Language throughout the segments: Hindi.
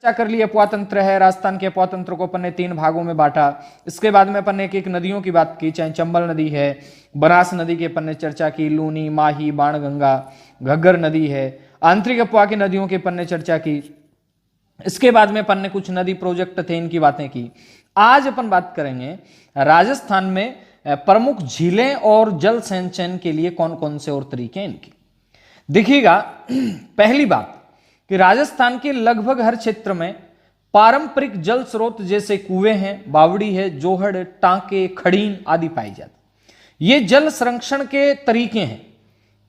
चर्चा कर ली अफवातंत्र है। राजस्थान के अफवातंत्र को अपन ने 3 भागों में बांटा। इसके बाद में अपन ने एक नदियों की बात की, चाहे चंबल नदी है, बनास नदी की अपन ने चर्चा की, लूनी, माही, बाणगंगा, घग्गर नदी है, आंतरिक अफवाह की नदियों की अपन ने चर्चा की। इसके बाद में अपन ने कुछ नदी प्रोजेक्ट थे, इनकी बातें की। आज अपन बात करेंगे राजस्थान में प्रमुख झीलें और जल संचयन के लिए कौन कौन से और तरीके हैं इनकी। देखिएगा, पहली बात कि राजस्थान के लगभग हर क्षेत्र में पारंपरिक जल स्रोत जैसे कुएं हैं, बावड़ी है, जोहड़, टांके, खड़ीन आदि पाई जाती। ये जल संरक्षण के तरीके हैं।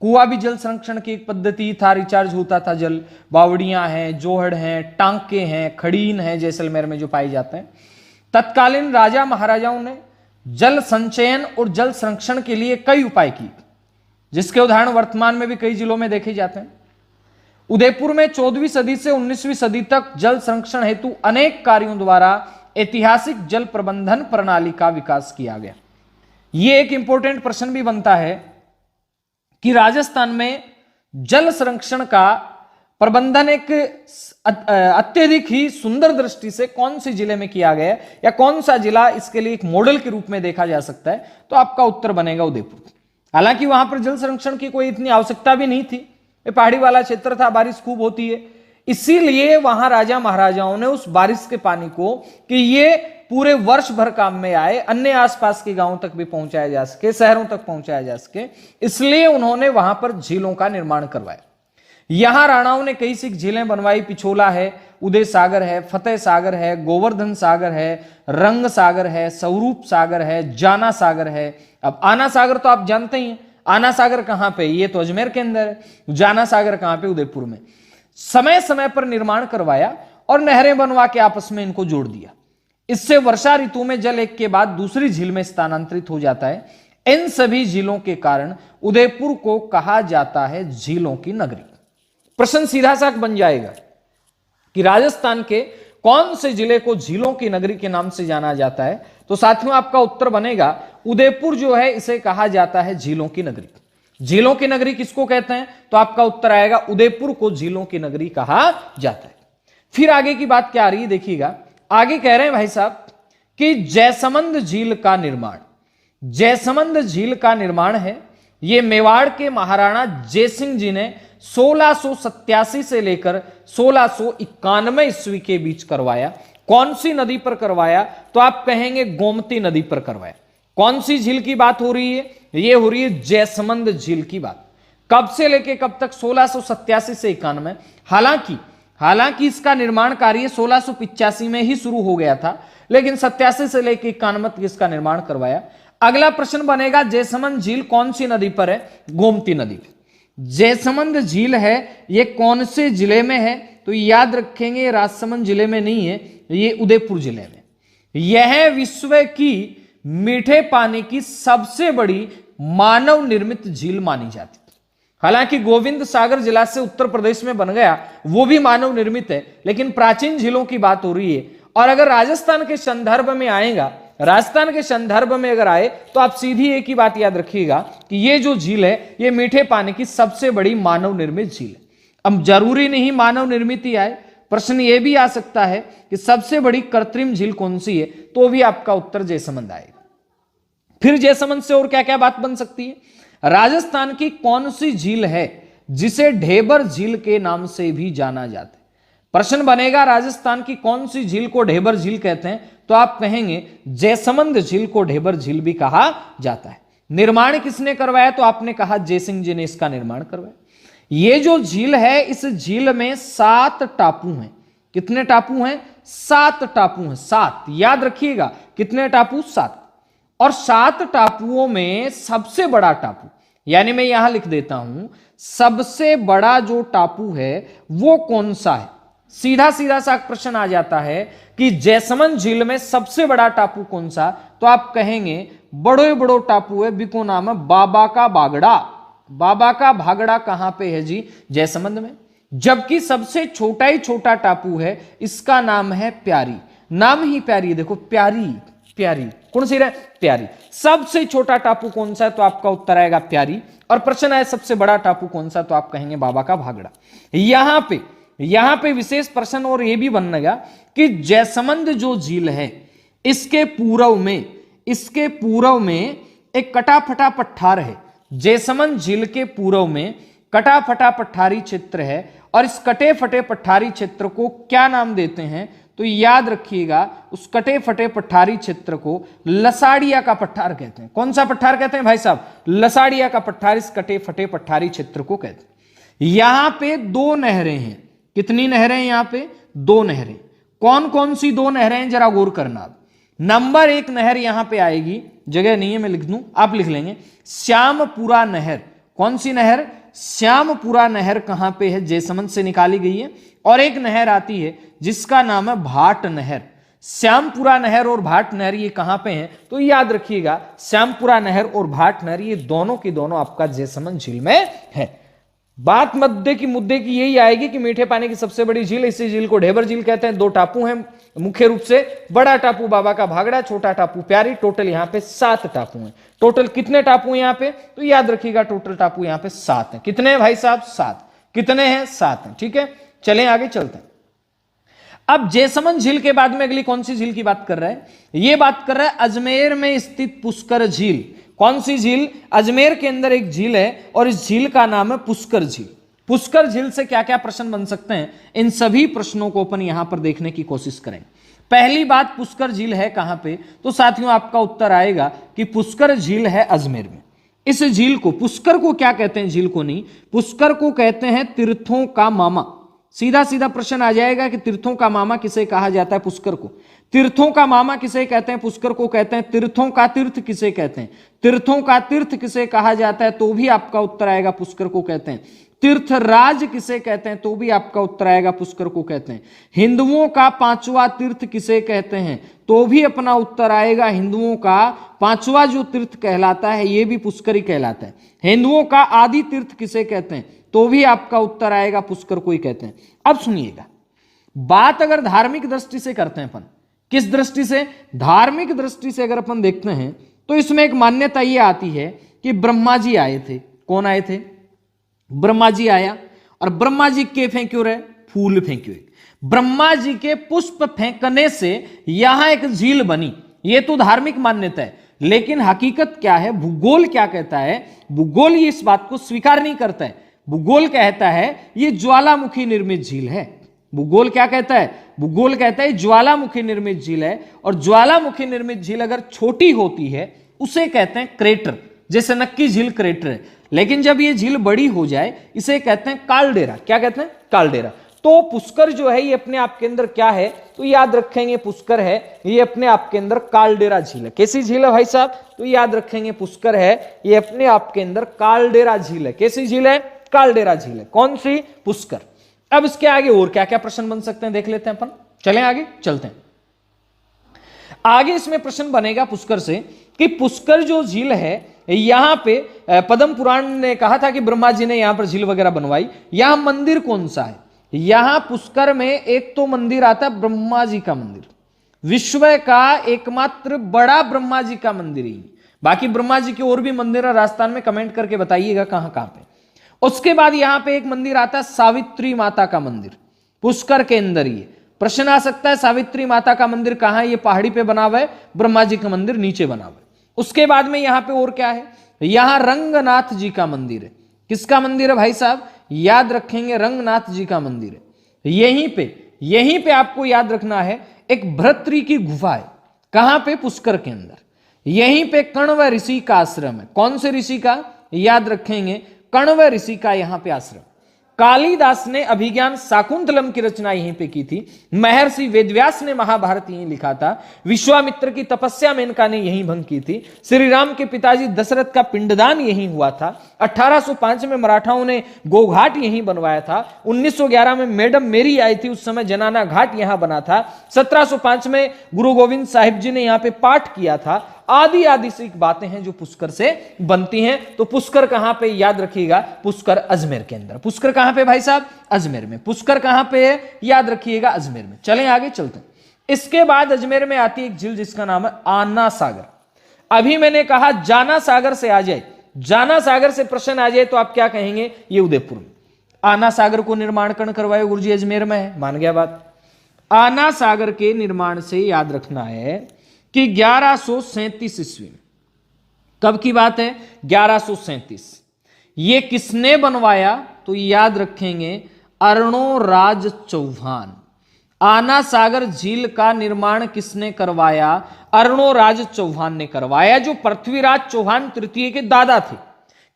कुआं भी जल संरक्षण की एक पद्धति था, रिचार्ज होता था जल। बावड़ियां हैं, जोहड़ हैं, टांके हैं, खड़ीन है जैसलमेर में जो पाए जाते हैं। तत्कालीन राजा महाराजाओं ने जल संचयन और जल संरक्षण के लिए कई उपाय किए, जिसके उदाहरण वर्तमान में भी कई जिलों में देखे जाते हैं। उदयपुर में 14वीं सदी से 19वीं सदी तक जल संरक्षण हेतु अनेक कार्यों द्वारा ऐतिहासिक जल प्रबंधन प्रणाली का विकास किया गया। यह एक इंपॉर्टेंट प्रश्न भी बनता है कि राजस्थान में जल संरक्षण का प्रबंधन एक अत्यधिक ही सुंदर दृष्टि से कौन से जिले में किया गया या कौन सा जिला इसके लिए एक मॉडल के रूप में देखा जा सकता है, तो आपका उत्तर बनेगा उदयपुर। हालांकि वहां पर जल संरक्षण की कोई इतनी आवश्यकता भी नहीं थी, ये पहाड़ी वाला क्षेत्र था, बारिश खूब होती है, इसीलिए वहां राजा महाराजाओं ने उस बारिश के पानी को कि ये पूरे वर्ष भर काम में आए, अन्य आसपास के गांवों तक भी पहुंचाया जा सके, शहरों तक पहुंचाया जा सके, इसलिए उन्होंने वहां पर झीलों का निर्माण करवाया। यहां राणाओं ने कई सी झीलें बनवाई। पिछोला है, उदय सागर है, फतेह सागर है, गोवर्धन सागर है, रंग सागर है, स्वरूप सागर है, जाना सागर है। अब आना सागर तो आप जानते ही हैं, आना सागर कहां पे, ये तो अजमेर के अंदर है। जाना सागर कहां पे, उदयपुर में। समय समय पर निर्माण करवाया और नहरें बनवा के आपस में इनको जोड़ दिया। इससे वर्षा ऋतु में जल एक के बाद दूसरी झील में स्थानांतरित हो जाता है। इन सभी झीलों के कारण उदयपुर को कहा जाता है झीलों की नगरी। प्रश्न सीधा सा बन जाएगा कि राजस्थान के कौन से जिले को झीलों की नगरी के नाम से जाना जाता है, तो साथियों आपका उत्तर बनेगा उदयपुर जो है इसे कहा जाता है झीलों की नगरी। झीलों की नगरी किसको कहते हैं, तो आपका उत्तर आएगा उदयपुर को झीलों की नगरी कहा जाता है। फिर आगे की बात क्या आ रही है, देखिएगा आगे कह रहे हैं भाई साहब कि जयसमंद झील का निर्माण। जयसमंद झील का निर्माण है, यह मेवाड़ के महाराणा जयसिंह जी ने 1687 से लेकर 1691 ईस्वी के बीच करवाया। कौन सी नदी पर करवाया, तो आप कहेंगे गोमती नदी पर करवाया। कौन सी झील की बात हो रही है, यह हो रही है जयसमंद झील की बात। कब से लेकर कब तक, 1687 से 91। हालांकि इसका निर्माण कार्य 1685 में ही शुरू हो गया था, लेकिन 87 से लेकर 91 तक इसका निर्माण करवाया। अगला प्रश्न बनेगा जयसमंद झील कौन सी नदी पर है, गोमती नदी पर। जयसमंद झील है ये कौन से जिले में है, तो याद रखेंगे राजसमंद जिले में नहीं है, ये उदयपुर जिले में। यह विश्व की मीठे पानी की सबसे बड़ी मानव निर्मित झील मानी जाती है। हालांकि गोविंद सागर जिला से उत्तर प्रदेश में बन गया, वो भी मानव निर्मित है, लेकिन प्राचीन झीलों की बात हो रही है। और अगर राजस्थान के संदर्भ में आएगा, राजस्थान के संदर्भ में अगर आए, तो आप सीधी एक ही बात याद रखिएगा कि ये जो झील है ये मीठे पानी की सबसे बड़ी मानव निर्मित झील है। अब जरूरी नहीं मानव निर्मित ही आए, प्रश्न ये भी आ सकता है कि सबसे बड़ी कृत्रिम झील कौन सी है, तो भी आपका उत्तर जयसमंद आएगा। फिर जयसमंद से और क्या क्या बात बन सकती है, राजस्थान की कौन सी झील है जिसे ढेबर झील के नाम से भी जाना जाता है। प्रश्न बनेगा राजस्थान की कौन सी झील को ढेबर झील कहते हैं, तो आप कहेंगे जयसमंद झील को ढेबर झील भी कहा जाता है। निर्माण किसने करवाया, तो आपने कहा जयसिंह जी ने इसका निर्माण करवाया। ये जो झील है, इस झील में 7 टापू हैं। कितने टापू हैं, 7 टापू हैं, 7। याद रखिएगा कितने टापू, 7। और 7 टापुओं में सबसे बड़ा टापू, यानी मैं यहां लिख देता हूं सबसे बड़ा जो टापू है वो कौन सा है। सीधा सीधा सा प्रश्न आ जाता है कि जयसमंद झील में सबसे बड़ा टापू कौन सा, तो आप कहेंगे बड़ो बड़ो टापू है, बिको नाम है बाबा का बागड़ा। बाबा का भागड़ा कहां पे है जी, जयसमंद में। जबकि सबसे छोटा ही छोटा टापू है, इसका नाम है प्यारी। नाम ही प्यारी है, देखो प्यारी, प्यारी कौन सी है, प्यारी। सबसे छोटा टापू कौन सा है, तो आपका उत्तर आएगा प्यारी। और प्रश्न है सबसे बड़ा टापू कौन सा, तो आप कहेंगे बाबा का भागड़ा। यहां पे यहां पे विशेष प्रश्न और यह भी बनेगा कि जैसमंद जो झील है इसके पूर्व में एक कटा फटा पठार है। जैसमंद झील के पूर्व में कटा फटा पठारी क्षेत्र है और इस कटे फटे पठारी क्षेत्र को क्या नाम देते हैं? तो याद रखिएगा, उस कटे फटे पठारी क्षेत्र को लसाड़िया का पठार कहते हैं। कौन सा पठार कहते हैं भाई साहब? लसाड़िया का पठार इस कटे फटे पठारी क्षेत्र को कहते हैं। यहां पे दो नहरें हैं। कितनी नहरें हैं यहां पे? दो नहरें। कौन कौन सी दो नहरें हैं जरा गौर करना। नंबर एक नहर यहां पे आएगी, जगह नहीं है मैं लिख दूं, आप लिख लेंगे, श्यामपुरा नहर। कौन सी नहर? श्यामपुरा नहर कहां पे है? जैसमंद से निकाली गई है। और एक नहर आती है जिसका नाम है भाट नहर। श्यामपुरा नहर और भाट नहर ये कहां पे हैं? तो याद रखिएगा, श्यामपुरा नहर और भाट नहर ये दोनों की दोनों आपका जैसमंद झील में है। बात मुद्दे की यही आएगी कि मीठे पानी की सबसे बड़ी झील, इसी झील को ढेबर झील कहते हैं। दो टापू हैं मुख्य रूप से, बड़ा टापू बाबा का भागड़ा, छोटा टापू प्यारी। टोटल यहां पे 7 टापू हैं। टोटल कितने टापू हैं यहां पे? तो याद रखिएगा टोटल टापू यहां पे 7 हैं। कितने हैं भाई साहब? 7। कितने हैं? 7 हैं। ठीक है, चलें आगे चलते हैं। अब जैसमंद झील के बाद में अगली कौन सी झील की बात कर रहा है? ये बात कर रहा है अजमेर में स्थित पुष्कर झील। कौन सी झील? अजमेर के अंदर एक झील है और इस झील का नाम है पुष्कर झील। पुष्कर झील से क्या क्या प्रश्न बन सकते हैं, इन सभी प्रश्नों को अपन यहां पर देखने की कोशिश करेंगे। पहली बात, पुष्कर झील है कहां पे? तो साथियों आपका उत्तर आएगा कि पुष्कर झील है अजमेर में। इस झील को, पुष्कर को क्या कहते हैं? झील को नहीं, पुष्कर को कहते हैं तीर्थों का मामा। सीधा सीधा प्रश्न आ जाएगा कि तीर्थों का मामा किसे कहा जाता है? पुष्कर को। तीर्थों का मामा किसे कहते हैं? पुष्कर को कहते हैं। तीर्थों का तीर्थ किसे कहते हैं? तीर्थों का तीर्थ किसे कहा जाता है? तो भी आपका उत्तर आएगा पुष्कर को कहते हैं। तीर्थराज किसे कहते हैं? तो भी आपका उत्तर आएगा पुष्कर को कहते हैं। हिंदुओं का 5वां तीर्थ किसे कहते हैं? तो भी अपना उत्तर आएगा हिंदुओं का 5वां जो तीर्थ कहलाता है ये भी पुष्कर ही कहलाता है। हिंदुओं का आदि तीर्थ किसे कहते हैं? तो भी आपका उत्तर आएगा पुष्कर को ही कहते हैं। अब सुनिएगा, बात अगर धार्मिक दृष्टि से करते हैं अपन, किस दृष्टि से? धार्मिक दृष्टि से अगर अपन देखते हैं तो इसमें एक मान्यता ये आती है कि ब्रह्मा जी आए थे। कौन आए थे? ब्रह्मा जी आया और ब्रह्मा जी के फेंक्यो रहे? फूल फेंक्यो। ब्रह्मा जी के पुष्प फेंकने से यहां एक झील बनी। ये तो धार्मिक मान्यता है, लेकिन हकीकत क्या है? भूगोल क्या कहता है? भूगोल ये इस बात को स्वीकार नहीं करता है। भूगोल कहता है ये ज्वालामुखी निर्मित झील है। भूगोल क्या कहता है? भूगोल कहता है ज्वालामुखी निर्मित झील है, और ज्वालामुखी निर्मित झील अगर छोटी होती है उसे कहते हैं क्रेटर। जैसे नक्की झील क्रेटर है, लेकिन जब ये झील बड़ी हो जाए इसे कहते हैं कालडेरा। क्या कहते हैं? कालडेरा। तो पुष्कर जो है ये अपने आप के अंदर क्या है? तो याद रखेंगे पुष्कर है ये अपने आप के अंदर कालडेरा झील है। कैसी झील है भाई साहब? तो याद रखेंगे पुष्कर है ये अपने आप के अंदर कालडेरा झील है। कैसी झील है? कालडेरा झील है। कौन सी? पुष्कर। अब इसके आगे और क्या क्या प्रश्न बन सकते हैं देख लेते हैं अपन। चलें आगे चलते हैं। आगे इसमें प्रश्न बनेगा पुष्कर से कि पुष्कर जो झील है यहां पे पद्म पुराण ने कहा था कि ब्रह्मा जी ने यहां पर झील वगैरह बनवाई। यहां मंदिर कौन सा है? यहां पुष्कर में एक तो मंदिर आता है ब्रह्मा जी का मंदिर, विश्व का एकमात्र बड़ा ब्रह्मा जी का मंदिर ही। बाकी ब्रह्मा जी के और भी मंदिर है राजस्थान में, कमेंट करके बताइएगा कहां कहां पे। उसके बाद यहां पे एक मंदिर आता है सावित्री माता का मंदिर, पुष्कर के अंदर ही। प्रश्न आ सकता है सावित्री माता का मंदिर कहां है? ये पहाड़ी पे बना हुआ है, ब्रह्मा जी का मंदिर नीचे बना हुआ है। उसके बाद में यहां पे और क्या है? यहां रंगनाथ जी का मंदिर है। किसका मंदिर है भाई साहब? याद रखेंगे रंगनाथ जी का मंदिर है। यहीं पे आपको याद रखना है एक भृतरी की गुफा है। कहां पे? पुष्कर के अंदर। यहीं पे कण्व ऋषि का आश्रम है। कौन से ऋषि का? याद रखेंगे कण्व ऋषि का यहां पे आश्रम। कालिदास ने अभिज्ञान शाकुंतलम की रचना यहीं पे की थी। महर्षि वेदव्यास ने महाभारत यहीं लिखा था। विश्वामित्र की तपस्या मेनका ने यहीं भंग की थी। श्री राम के पिताजी दशरथ का पिंडदान यहीं हुआ था। 1805 में मराठाओं ने गोघाट यहीं बनवाया था। 1911 में मैडम मेरी आई थी, उस समय जनाना घाट यहां बना था। 1705 में गुरु गोविंद साहिब जी ने यहां पे पाठ किया था। आदि आदि सी बातें हैं जो पुष्कर से बनती हैं। तो पुष्कर कहां पे? याद रखिएगा पुष्कर अजमेर के अंदर। पुष्कर कहां पे भाई साहब? अजमेर में। पुष्कर कहां पे है? याद रखिएगा अजमेर में। चलें आगे चलते हैं। इसके बाद अजमेर में आती है एक झील जिसका नाम है आना सागर। अभी मैंने कहा जाना सागर से आ जाए, जाना सागर से प्रश्न आ जाए तो आप क्या कहेंगे? ये उदयपुर में। आना सागर को निर्माण कर्ण करवाया गुरुजी अजमेर में है, मान गया बात। आना सागर के निर्माण से याद रखना है कि 1137 ईस्वी में, कब की बात है, 1137। ये किसने बनवाया, तो याद रखेंगे अर्णोराज चौहान। आना सागर झील का निर्माण किसने करवाया, अर्णोराज चौहान ने करवाया, जो पृथ्वीराज चौहान तृतीय के दादा थे।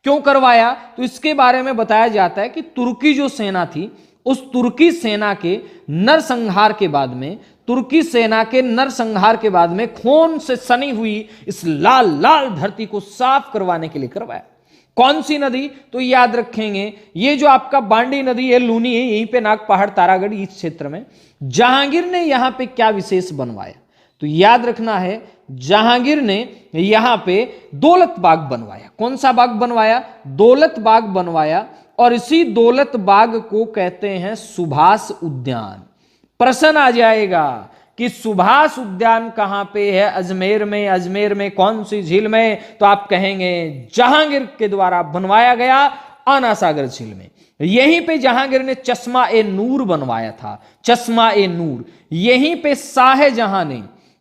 क्यों करवाया, तो इसके बारे में बताया जाता है कि तुर्की जो सेना थी, उस तुर्की सेना के नरसंहार के बाद में, तुर्की सेना के नरसंहार के बाद में खून से सनी हुई इस लाल लाल धरती को साफ करवाने के लिए करवाया। कौन सी नदी, तो याद रखेंगे ये जो आपका बांडी नदी है, लूनी है, यहीं पे नाग पहाड़ तारागढ़ इस क्षेत्र में जहांगीर ने यहां पे क्या विशेष बनवाया, तो याद रखना है जहांगीर ने यहां पे दौलत बाग बनवाया। कौन सा बाग बनवाया, दौलत बाग बनवाया, और इसी दौलत बाग को कहते हैं सुभाष उद्यान। प्रश्न आ जाएगा कि सुभाष उद्यान कहां पे है, अजमेर में। अजमेर में कौन सी झील में, तो आप कहेंगे जहांगीर के द्वारा बनवाया गया आना सागर झील में। यहीं पे जहांगीर ने चश्मा ए नूर बनवाया था, चश्मा ए नूर। यहीं पे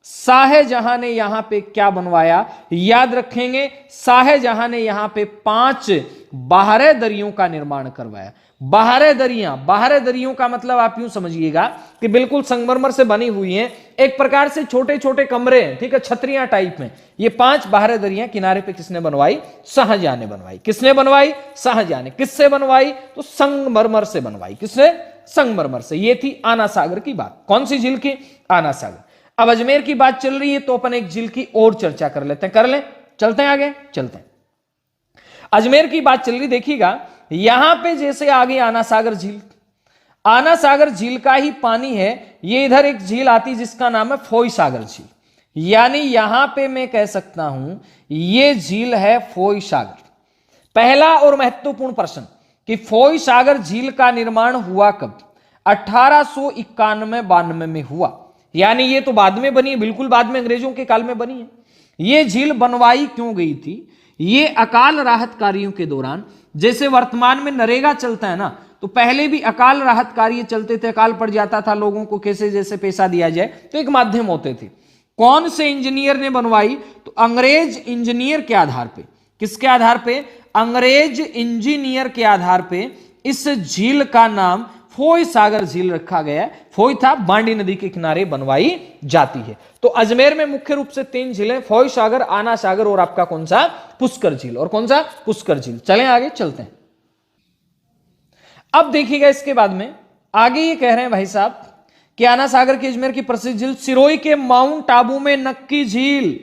शाहजहां ने यहां पे क्या बनवाया, याद रखेंगे शाहजहां ने यहां पे 5 बाहरे दरियों का निर्माण करवाया। बाहरे दरियों का मतलब आप यूं समझिएगा कि बिल्कुल संगमरमर से बनी हुई हैं, एक प्रकार से छोटे छोटे कमरे हैं, ठीक है, छतरियां टाइप में। ये 5 बाहरे दरियां किनारे पे किसने बनवाई, शाहजहां ने बनवाई। किसने बनवाई, शाहजहां ने। किससे बनवाई, तो संगमरमर से बनवाई। किससे, संगमरमर से। ये थी आना सागर की बात। कौन सी झील की, आना सागर। अब अजमेर की बात चल रही है तो अपन एक झील की और चर्चा कर लेते हैं, कर लें, चलते हैं आगे, चलते हैं। अजमेर की बात चल रही, देखिएगा यहां पे जैसे आगे आना सागर झील, आना सागर झील का ही पानी है। ये इधर एक झील आती जिसका नाम है फोई सागर झील, यानी यहां पे मैं कह सकता हूं ये झील है फोई सागर। पहला और महत्वपूर्ण प्रश्न कि फोई सागर झील का निर्माण हुआ कब, 1891-92 में हुआ, यानी ये तो बाद में बनी है, बिल्कुल बाद में, अंग्रेजों के काल में बनी है। ये झील बनवाई क्यों गई थी, ये अकाल राहत कार्यों के दौरान, जैसे वर्तमान में नरेगा चलता है ना, तो पहले भी अकाल राहत कार्य चलते थे। अकाल पड़ जाता था, लोगों को कैसे जैसे पैसा दिया जाए, तो एक माध्यम होते थे। कौन से इंजीनियर ने बनवाई, तो अंग्रेज इंजीनियर के आधार पे। किसके आधार पे, अंग्रेज इंजीनियर के आधार पे इस झील का नाम फोई सागर झील रखा गया है। फोई था, बांडी नदी के किनारे बनवाई जाती है। तो अजमेर में मुख्य रूप से 3 झीलें, फोई सागर, आना सागर और आपका कौन सा, पुष्कर झील। और कौन सा, पुष्कर झील। चलें आगे, चलते हैं। अब देखिएगा इसके बाद में आगे ये कह रहे हैं भाई साहब कि आना सागर की अजमेर की प्रसिद्ध झील सिरोही के माउंट आबू में नक्की झील,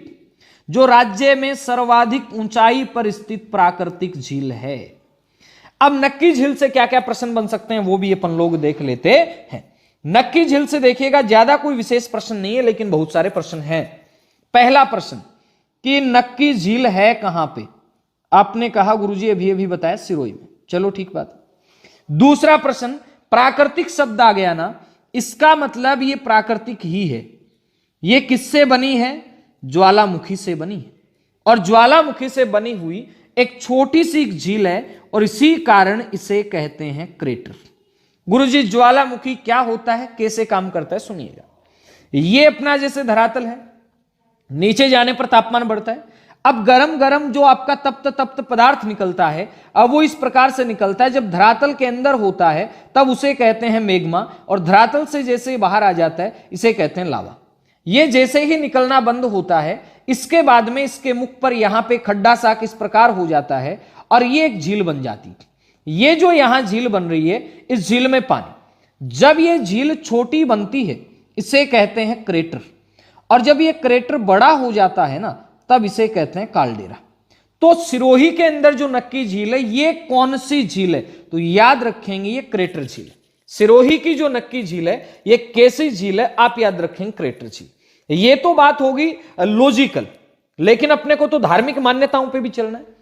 जो राज्य में सर्वाधिक ऊंचाई पर स्थित प्राकृतिक झील है। अब नक्की झील से क्या क्या प्रश्न बन सकते हैं वो भी अपन लोग देख लेते हैं। नक्की झील से देखिएगा ज्यादा कोई विशेष प्रश्न नहीं है, लेकिन बहुत सारे प्रश्न हैं। पहला प्रश्न कि नक्की झील है कहां पे, आपने कहा गुरुजी अभी अभी बताया सिरोही में, चलो ठीक बात। दूसरा प्रश्न, प्राकृतिक शब्द आ गया ना, इसका मतलब ये प्राकृतिक ही है। ये किससे बनी है, ज्वालामुखी से बनी है, और ज्वालामुखी से बनी हुई एक छोटी सी झील है, और इसी कारण इसे कहते हैं क्रेटर। गुरुजी ज्वालामुखी क्या होता है, कैसे काम करता है, सुनिएगा। ये अपना जैसे धरातल है, नीचे जाने पर तापमान बढ़ता है। अब गरम गरम जो आपका तप्त पदार्थ निकलता है, अब वो इस प्रकार से निकलता है, जब धरातल के अंदर होता है तब उसे कहते हैं मैग्मा, और धरातल से जैसे बाहर आ जाता है इसे कहते हैं लावा। ये जैसे ही निकलना बंद होता है, इसके बाद में इसके मुख पर यहां पे खड्डा सा इस प्रकार हो जाता है, और ये एक झील बन जाती है। ये जो यहां झील बन रही है, इस झील में पानी, जब ये झील छोटी बनती है इसे कहते हैं क्रेटर, और जब ये क्रेटर बड़ा हो जाता है ना, तब इसे कहते हैं काल्डेरा। तो सिरोही के अंदर जो नक्की झील है, ये कौन सी झील है, तो याद रखेंगे ये क्रेटर झील। सिरोही की जो नक्की झील है ये कैसी झील है, आप याद रखेंगे क्रेटर झील। ये तो बात होगी लॉजिकल, लेकिन अपने को तो धार्मिक मान्यताओं पे भी चलना है।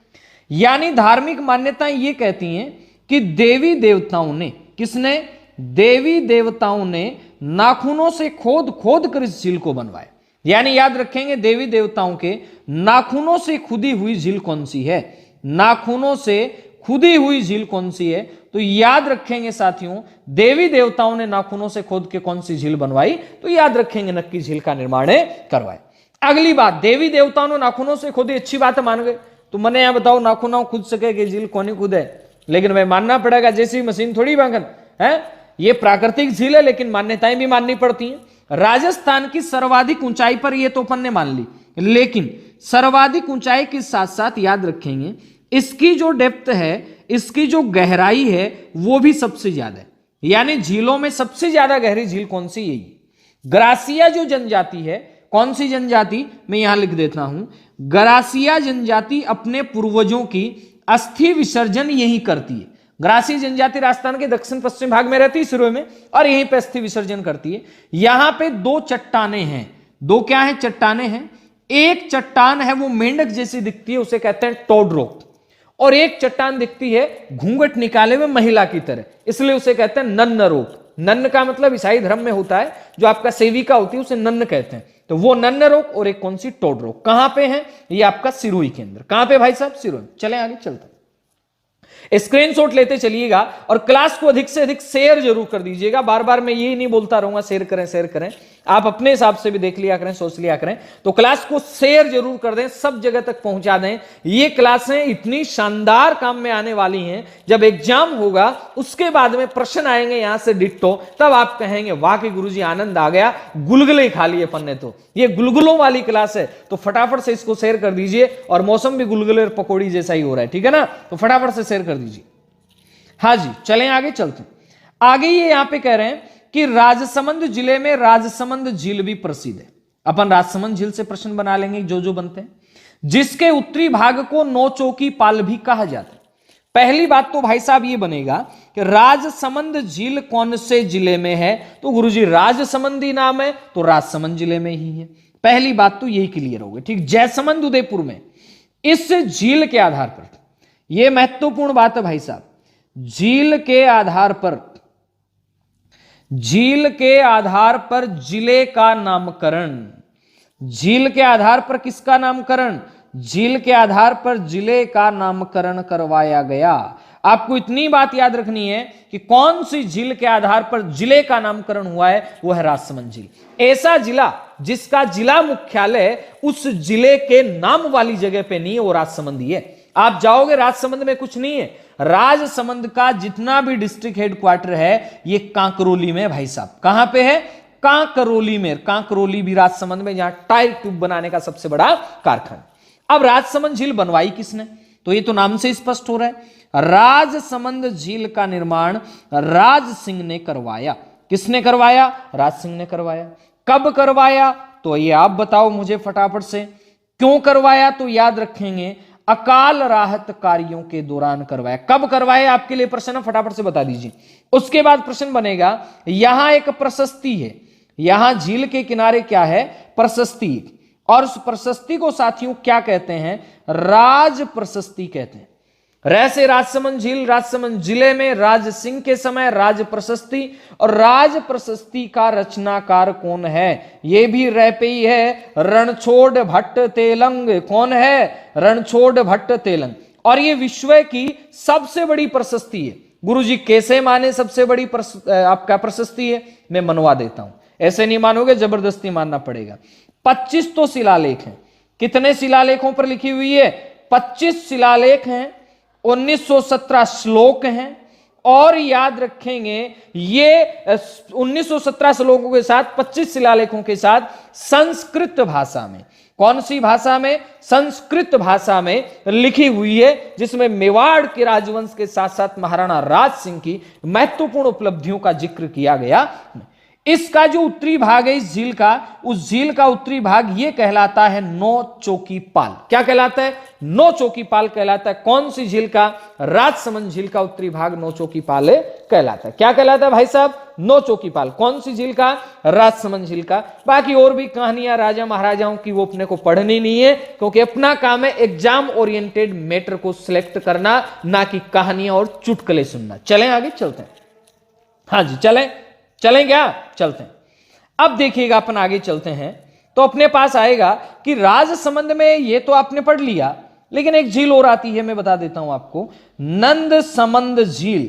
यानी धार्मिक मान्यताएं ये कहती हैं कि देवी देवताओं ने, किसने, देवी देवताओं ने नाखूनों से खोद खोद कर इस झील को बनवाया। यानी याद रखेंगे देवी देवताओं के नाखूनों से खुदी हुई झील कौन सी है, नाखूनों से खुदी हुई झील कौन सी है? तो याद रखेंगे साथियों, देवी देवताओं ने नाखूनों से खोद के कौन सी झील बनवाई? तो याद रखेंगे नक्की झील का निर्माण करवाए। अगली बात, देवी देवताओं ने नाखूनों से खोदी, अच्छी बात मान गए। तो मैंने यहां बताओ नाखूनों खुद सके कि झील कौन ही खुद है, लेकिन भाई मानना पड़ेगा, जैसी मशीन थोड़ी बांगन है, ये प्राकृतिक झील है, लेकिन मान्यताएं भी माननी पड़ती हैं। राजस्थान की सर्वाधिक ऊंचाई पर, ये तो अपन ने मान ली, लेकिन सर्वाधिक ऊंचाई के साथ साथ याद रखेंगे इसकी जो डेप्थ है, इसकी जो गहराई है वो भी सबसे ज्यादा है। यानी झीलों में सबसे ज्यादा गहरी झील कौन सी? यही ग्रासिया जो जनजाति है। कौन सी जनजाति? मैं यहां लिख देता हूं, ग्रासिया जनजाति अपने पूर्वजों की अस्थि विसर्जन यही करती है। ग्रासी जनजाति राजस्थान के दक्षिण पश्चिम भाग में रहती है सिरों में, और यहीं पे अस्थि विसर्जन करती है। यहां पे दो चट्टाने हैं, दो क्या है? चट्टाने हैं। एक चट्टान है वो मेंढक जैसी दिखती है, उसे कहते हैं टोड रॉक, और एक चट्टान दिखती है घूंघट निकाले हुए महिला की तरह, इसलिए उसे कहते हैं नन्न रॉक। नन्न का मतलब ईसाई धर्म में होता है, जो आपका सेविका होती है उसे नन्न कहते हैं। तो वो नन्न रॉक और एक कौन सी? Toad rock. कहां पे है? ये आपका सिरोही के अंदर। कहां पे भाई साहब? सिरोही। चले आगे चलते, स्क्रीनशॉट लेते चलिएगा और क्लास को अधिक से अधिक शेयर जरूर कर दीजिएगा। बार बार मैं ये नहीं बोलता रहूंगा शेयर करें शेयर करें, आप अपने हिसाब से भी देख लिया करें, सोच लिया करें। तो क्लास को शेयर जरूर कर दें, सब जगह तक पहुंचा दें। ये क्लासें इतनी शानदार काम में आने वाली हैं, जब एग्जाम होगा उसके बाद में प्रश्न आएंगे यहां से डिट्टो, तब आप कहेंगे वाह कि गुरुजी आनंद आ गया, गुलगुले खा लिए अपन ने। तो ये गुलगुलों वाली क्लास है, तो फटाफट से इसको शेयर कर दीजिए। और मौसम भी गुलगुले और पकौड़ी जैसा ही हो रहा है, ठीक है ना? तो फटाफट से शेयर कर दीजिए। हाँ जी, चलें आगे चलते हैं। आगे ये यहां पे कह रहे हैं कि राजसमंद जिले में राजसमंद झील भी प्रसिद्ध है। अपन राजसमंद झील से प्रश्न बना लेंगे जो जो बनते हैं, जिसके उत्तरी भाग को नौ चौकी पाल भी कहा जाता है। पहली बात तो भाई साहब ये बनेगा कि राजसमंद झील कौन से जिले में है? तो गुरुजी राजसमंदी नाम है, तो राजसमंद जिले में ही है। पहली बात तो यही क्लियर हो गई, ठीक। जयसमंद उदयपुर में। इस झील के आधार पर, यह महत्वपूर्ण बात है भाई साहब, झील के आधार पर, झील के आधार पर जिले का नामकरण, झील के आधार पर किसका नामकरण? झील के आधार पर जिले का नामकरण करवाया गया। आपको इतनी बात याद रखनी है कि कौन सी झील के आधार पर जिले का नामकरण हुआ है, वो है राजसमंद झील। ऐसा जिला जिसका जिला मुख्यालय उस जिले के नाम वाली जगह पे नहीं है, वो राजसमंद ही है। आप जाओगे राजसमंद में कुछ नहीं है, राजसमंद का जितना भी डिस्ट्रिक्ट हेडक्वार्टर है ये कांकरोली में भाई साहब। कहां पे है? कांकरोली में। कांकरोली भी राजसमंद में, जहां टायर ट्यूब बनाने का सबसे बड़ा कारखाना। अब राजसमंद झील बनवाई किसने? तो ये तो नाम से स्पष्ट हो रहा है, राजसमंद झील का निर्माण राज सिंह ने करवाया। किसने करवाया? राज सिंह ने करवाया। कब करवाया? तो ये आप बताओ मुझे फटाफट से। क्यों करवाया? तो याद रखेंगे अकाल राहत कार्यों के दौरान करवाया। कब करवाया? आपके लिए प्रश्न फटाफट से बता दीजिए। उसके बाद प्रश्न बनेगा, यहां एक प्रशस्ति है, यहां झील के किनारे क्या है? प्रशस्ति, और उस प्रशस्ति को साथियों क्या कहते हैं? राज प्रशस्ति कहते हैं। रैसे राजसमंद झील राजसमंद जिले में राज सिंह के समय राज प्रशस्ति, और राज प्रशस्ति का रचनाकार कौन है? यह भी रह पे ही है, रणछोड़ भट्ट तेलंग। कौन है? रणछोड़ भट्ट तेलंग। और ये विश्व की सबसे बड़ी प्रशस्ति है। गुरुजी कैसे माने सबसे बड़ी आपका प्रशस्ति है? मैं मनवा देता हूं, ऐसे नहीं मानोगे, जबरदस्ती मानना पड़ेगा। 25 तो शिलालेख हैं। कितने शिलालेखों पर लिखी हुई है? 25 शिलालेख हैं, 1917 श्लोक हैं, और याद रखेंगे ये 1917 श्लोकों के साथ 25 शिलालेखों के साथ संस्कृत भाषा में, कौन सी भाषा में? संस्कृत भाषा में लिखी हुई है, जिसमें मेवाड़ के राजवंश के साथ साथ महाराणा राज सिंह की महत्वपूर्ण उपलब्धियों का जिक्र किया गया। इसका जो उत्तरी भाग है इस झील का, उस झील का उत्तरी भाग ये कहलाता है नौ चौकी पाल। क्या कहलाता है? नौ चौकी पाल कहलाता है। कौन सी झील का? राजसमंद झील का उत्तरी भाग नौ चौकी पाल कहलाता है। क्या कहलाता है भाई साहब? नौ चौकी पाल। कौन सी झील का? राजसमंद झील का। बाकी और भी कहानियां राजा महाराजाओं की वो अपने को पढ़नी नहीं है, क्योंकि अपना काम है एग्जाम ओरिएंटेड मैटर को सिलेक्ट करना, ना कि कहानियां और चुटकुले सुनना। चलें आगे चलते हैं। हाँ जी चलें क्या? चलते हैं। अब देखिएगा अपन आगे चलते हैं तो अपने पास आएगा कि राजसमंद में ये तो आपने पढ़ लिया, लेकिन एक झील और आती है, मैं बता देता हूं आपको, नंद समंद झील।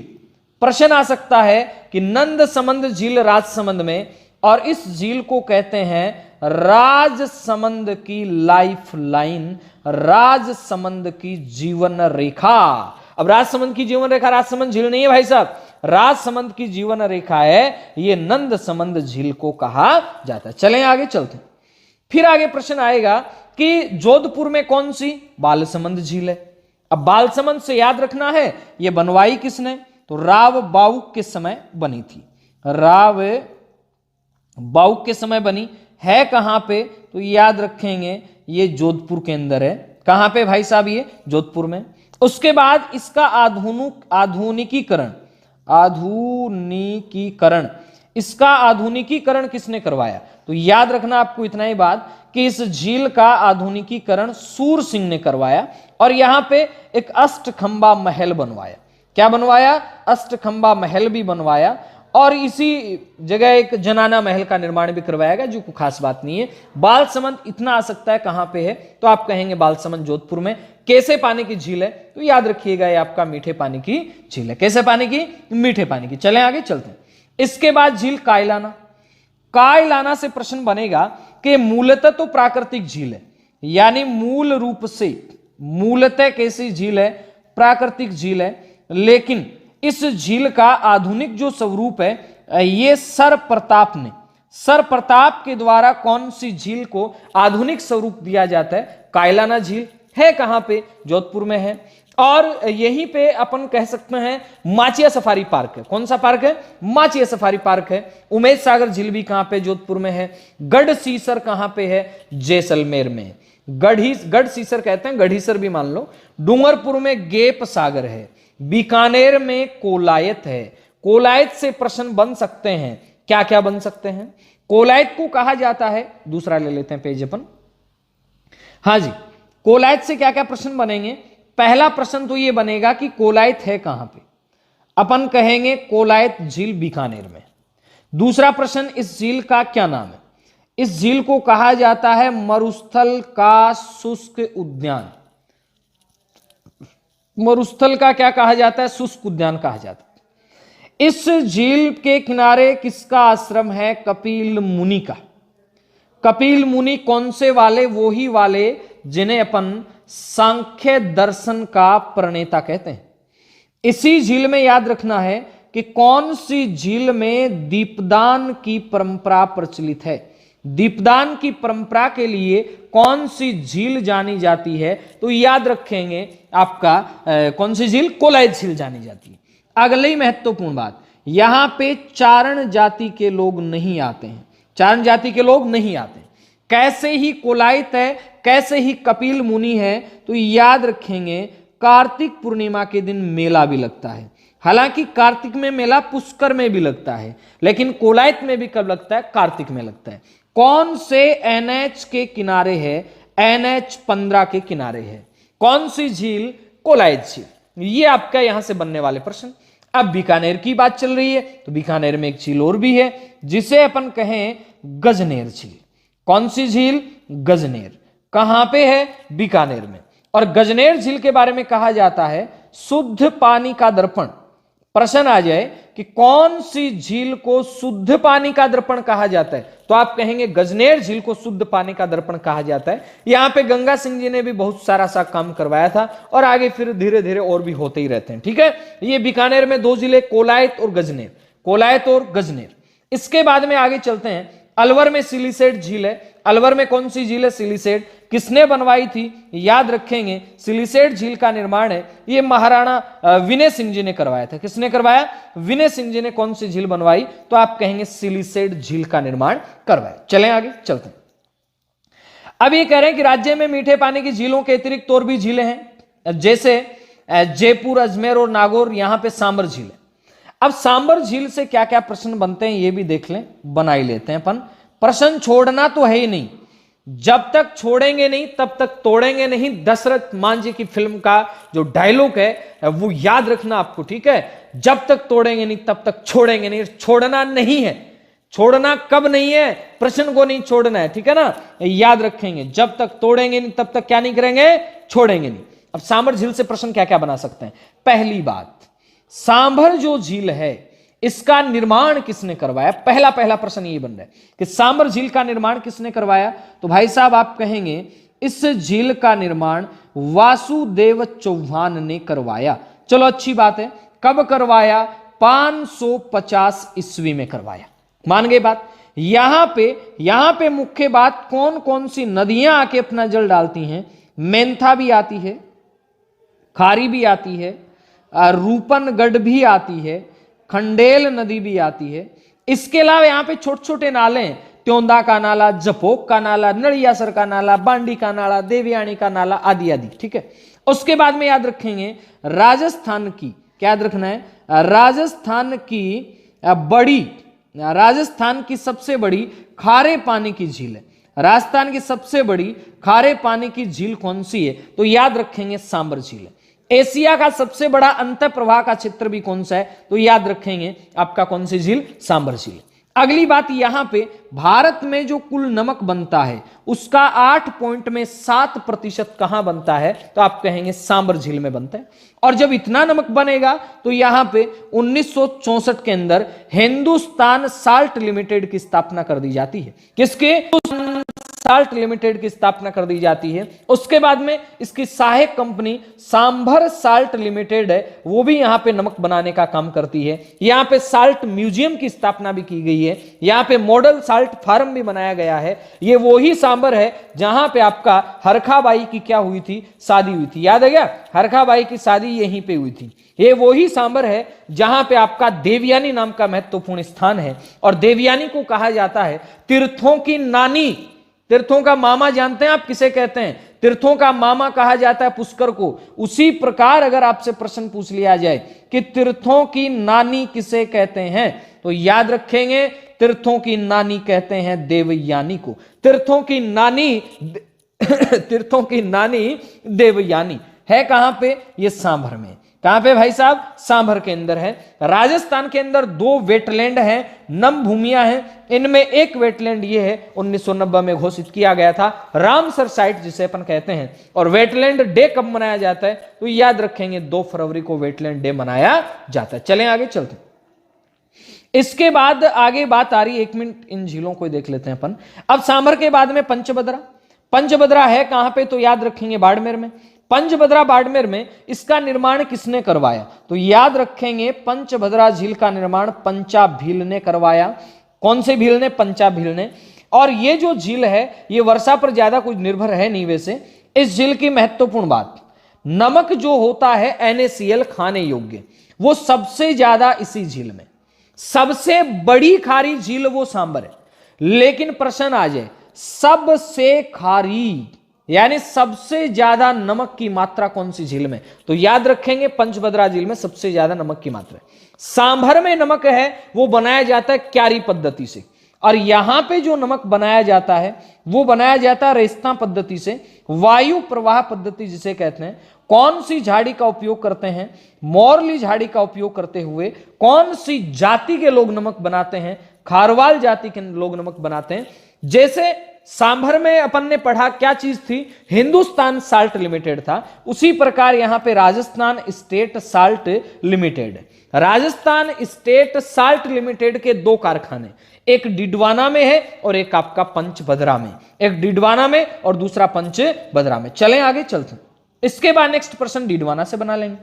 प्रश्न आ सकता है कि नंद समंद झील राजसमंद में, और इस झील को कहते हैं राजसमंद की लाइफ लाइन, राजसमंद की जीवन रेखा। अब राजसमंद की जीवन रेखा राजसमंद झील नहीं है भाई साहब, राजसमंद की जीवन रेखा है, ये नंद समंद झील को कहा जाता है। चलें आगे चलते हैं। फिर आगे प्रश्न आएगा कि जोधपुर में कौन सी बालसमंद झील है। अब बालसमंद से याद रखना है, यह बनवाई किसने, तो राव बाउक के समय बनी थी, राव बाउक के समय बनी है। कहां पे, तो याद रखेंगे ये जोधपुर के अंदर है। कहां पे भाई साहब, ये जोधपुर में। उसके बाद इसका आधुनिकीकरण, इसका आधुनिकीकरण किसने करवाया, तो याद रखना आपको इतना ही बात कि इस झील का आधुनिकीकरण सूर सिंह ने करवाया, और यहां पे एक अष्टखंबा महल बनवाया। क्या बनवाया, अष्टखंबा महल भी बनवाया, और इसी जगह एक जनाना महल का निर्माण भी करवाया गया, जो कोई खास बात नहीं है। बालसमंद इतना आ सकता है कहां पे है, तो आप कहेंगे बालसमंद जोधपुर में। कैसे पानी की झील है, तो याद रखिएगा ये आपका मीठे पानी की झील है। कैसे पानी की, मीठे पानी की। चलें आगे चलते हैं। इसके बाद झील कायलाना। कायलाना से प्रश्न बनेगा कि मूलतः तो प्राकृतिक झील है, यानी मूल रूप से मूलतः कैसी झील है, प्राकृतिक झील है, लेकिन इस झील का आधुनिक जो स्वरूप है ये सर प्रताप के द्वारा कौन सी झील को आधुनिक स्वरूप दिया जाता है, कायलाना झील है। कहां पे, जोधपुर में है। और यहीं पे अपन कह सकते हैं माचिया सफारी पार्क है। कौन सा पार्क है, माचिया सफारी पार्क है। उमेद सागर झील भी कहां पे, जोधपुर में है। गढ़ सीसर कहां पे है, जैसलमेर में। गढ़ सीसर कहते हैं, गढ़ीसर भी मान लो। डूंगरपुर में गेप सागर है। बीकानेर में कोलायत है। कोलायत से प्रश्न बन सकते हैं, क्या क्या बन सकते हैं। कोलायत को कहा जाता है, दूसरा ले लेते हैं पेज अपन। हाँ जी, कोलायत से क्या क्या प्रश्न बनेंगे। पहला प्रश्न तो यह बनेगा कि कोलायत है कहां पे, अपन कहेंगे कोलायत झील बीकानेर में। दूसरा प्रश्न, इस झील का क्या नाम है। इस झील को कहा जाता है मरुस्थल का शुष्क उद्यान। मरुस्थल का क्या कहा जाता है, शुष्क उद्यान कहा जाता है। इस झील के किनारे किसका आश्रम है, कपिल मुनि का। कपिल मुनि कौन से वाले, वो ही वाले जिन्हें अपन सांख्य दर्शन का प्रणेता कहते हैं। इसी झील में याद रखना है कि कौन सी झील में दीपदान की परंपरा प्रचलित है। दीपदान की परंपरा के लिए कौन सी झील जानी जाती है, तो याद रखेंगे आपका कौन सी झील, कोलायत झील जानी जाती है। अगली महत्वपूर्ण बात, यहां पे चारण जाति के लोग नहीं आते हैं, चारण जाति के लोग नहीं आते। कैसे ही कोलायत है, कैसे ही कपिल मुनि है, तो याद रखेंगे कार्तिक पूर्णिमा के दिन मेला भी लगता है। हालांकि कार्तिक में मेला पुष्कर में भी लगता है, लेकिन कोलायत में भी कब लगता है, कार्तिक में लगता है। कौन से NH के किनारे है, NH 15 के किनारे है। कौन सी झील, कोलायत झील। ये आपका यहां से बनने वाले प्रश्न। अब बीकानेर की बात चल रही है, तो बीकानेर में एक झील और भी है जिसे अपन कहें गजनेर झील। कौन सी झील, गजनेर। कहां पे है, बीकानेर में। और गजनेर झील के बारे में कहा जाता है शुद्ध पानी का दर्पण। प्रश्न आ जाए कि कौन सी झील को शुद्ध पानी का दर्पण कहा जाता है, तो आप कहेंगे गजनेर झील को शुद्ध पानी का दर्पण कहा जाता है। यहां पे गंगा सिंह जी ने भी बहुत सारा सा काम करवाया था, और आगे फिर धीरे धीरे और भी होते ही रहते हैं। ठीक है, ये बीकानेर में दो जिले, कोलायत और गजनेर, कोलायत और गजनेर। इसके बाद में आगे चलते हैं, अलवर में सिलीसेट झील है। अलवर में कौन सी झील है, सिलीसेट। किसने बनवाई थी, याद रखेंगे सिलीसेट झील का निर्माण है ये महाराणा विनय सिंह जी ने करवाया था। किसने करवाया, विनय सिंह जी ने कौन सी झील बनवाई, तो आप कहेंगे सिलीसेट झील का निर्माण करवाया। चलें आगे चलते हैं। अब ये कह रहे हैं कि राज्य में मीठे पानी की झीलों के अतिरिक्त और भी झीलें हैं, जैसे जयपुर, अजमेर और नागौर। यहां पे सांबर झील है। अब सांबर झील से क्या क्या प्रश्न बनते हैं ये भी देख लें, बना ही लेते हैं अपन। प्रश्न छोड़ना तो है ही नहीं, जब तक छोड़ेंगे नहीं तब तक तोड़ेंगे नहीं। दशरथ मान जी की फिल्म का जो डायलॉग है वो याद रखना आपको, ठीक है। जब तक तोड़ेंगे नहीं तब तक छोड़ेंगे नहीं। छोड़ना नहीं है, छोड़ना कब नहीं है, प्रश्न को नहीं छोड़ना है, ठीक है ना, याद रखेंगे। जब तक तोड़ेंगे नहीं तब तक क्या नहीं करेंगे, छोड़ेंगे नहीं। अब सांभर झील से प्रश्न क्या क्या बना सकते हैं। पहली बात, सांभर जो झील है इसका निर्माण किसने करवाया, पहला प्रश्न ये बन रहा है कि सांभर झील का निर्माण किसने करवाया। तो भाई साहब आप कहेंगे इस झील का निर्माण वासुदेव चौहान ने करवाया। चलो अच्छी बात है, कब करवाया, 550 ईस्वी में करवाया, मान गए बात। यहां पे मुख्य बात कौन कौन सी नदियां आके अपना जल डालती हैं, मेंथा भी आती है, खारी भी आती है, रूपनगढ़ भी आती है, खंडेल नदी भी आती है। इसके अलावा यहां पे छोटे छोटे नाले, त्योंदा का नाला, जपोक का नाला, नड़ियासर का नाला, बांडी का नाला, देवयानी का नाला आदि आदि, ठीक है। उसके बाद में याद रखेंगे राजस्थान की, क्या याद रखना है, राजस्थान की सबसे बड़ी खारे पानी की झील है। राजस्थान की सबसे बड़ी खारे पानी की झील कौन सी है, तो याद रखेंगे सांभर झील है। एशिया का सबसे बड़ा अंत प्रवाह का क्षेत्र भी कौन सा है, तो याद रखेंगे आपका कौन सी झील, सांभर झील। अगली बात, यहां पे भारत में जो कुल नमक बनता है उसका 8 पॉइंट में 7% कहां बनता है, तो आप कहेंगे सांभर झील में बनता है। और जब इतना नमक बनेगा तो यहां पे 1964 के अंदर हिंदुस्तान साल्ट लिमिटेड की स्थापना कर दी जाती है। किसके, साल्ट लिमिटेड की स्थापना कर दी जाती है। उसके बाद में इसकी सहायक कंपनी सांभर साल्ट लिमिटेड है, वो भी यहां पे नमक बनाने का काम करती है। यहां पे साल्ट म्यूजियम की स्थापना भी की गई है, यहां पे मॉडल साल्ट फार्म भी बनाया गया है। ये वही सांभर है जहां पे आपका हरखाबाई की क्या हुई थी, शादी हुई थी, याद है क्या, हरखाबाई की शादी यहीं पे हुई थी। ये वही सांभर है जहां पे आपका देवयानी नाम का महत्वपूर्ण स्थान है, और देवयानी को कहा जाता है तीर्थों की नानी, तीर्थों का मामा जानते हैं आप किसे कहते हैं, तीर्थों का मामा कहा जाता है पुष्कर को। उसी प्रकार अगर आपसे प्रश्न पूछ लिया जाए कि तीर्थों की नानी किसे कहते हैं, तो याद रखेंगे तीर्थों की नानी कहते हैं देवयानी को। तीर्थों की नानी देवयानी है कहां पे, ये सांभर में। कहां पे भाई साहब, सांभर के अंदर है। राजस्थान के अंदर 2 वेटलैंड हैं, नम भूमियां हैं। इनमें एक वेटलैंड ये है 1990 में घोषित किया गया था, रामसर साइट जिसे अपन कहते हैं। और वेटलैंड डे कब मनाया जाता है, तो याद रखेंगे 2 फरवरी को वेटलैंड डे मनाया जाता है। चलें आगे चलते हैं। इसके बाद आगे बात आ रही है, 1 मिनट इन झीलों को देख लेते हैं अपन। अब सांभर के बाद में पंचभद्रा है कहां पे, तो याद रखेंगे बाड़मेर में। पंचभद्रा बाड़मेर में, इसका निर्माण किसने करवाया, तो याद रखेंगे पंचभद्रा झील का निर्माण पंचा भील ने करवाया। कौन से भील ने, पंचा भील ने। और ये जो झील है ये वर्षा पर ज्यादा कुछ निर्भर है नहीं। वैसे इस झील की महत्वपूर्ण बात, नमक जो होता है NaCl खाने योग्य, वो सबसे ज्यादा इसी झील में। सबसे बड़ी खारी झील वो सांभर है, लेकिन प्रश्न आ जाए सबसे खारी यानी सबसे ज्यादा नमक की मात्रा कौन सी झील में, तो याद रखेंगे पंचभद्रा झील में सबसे ज्यादा नमक की मात्रा है। सांभर में नमक है वो बनाया जाता है क्यारी पद्धति से, और यहां पे जो नमक बनाया जाता है वो बनाया जाता है रेस्ता पद्धति से, वायु प्रवाह पद्धति जिसे कहते हैं। कौन सी झाड़ी का उपयोग करते हैं, मोरली झाड़ी का उपयोग करते हुए कौन सी जाति के लोग नमक बनाते हैं, खारवाल जाति के लोग नमक बनाते हैं। जैसे सांभर में अपन ने पढ़ा क्या चीज थी, हिंदुस्तान साल्ट लिमिटेड था, उसी प्रकार यहां पे Rajasthan state salt limited. Rajasthan state salt limited के 2 कारखाने, एक डिडवाना में है और एक आपका पंचभद्रा में, एक डिडवाना में और दूसरा पंचभद्रा में। चलें आगे चलते हैं। इसके बाद नेक्स्ट प्रश्न डिडवाना से बना लेंगे।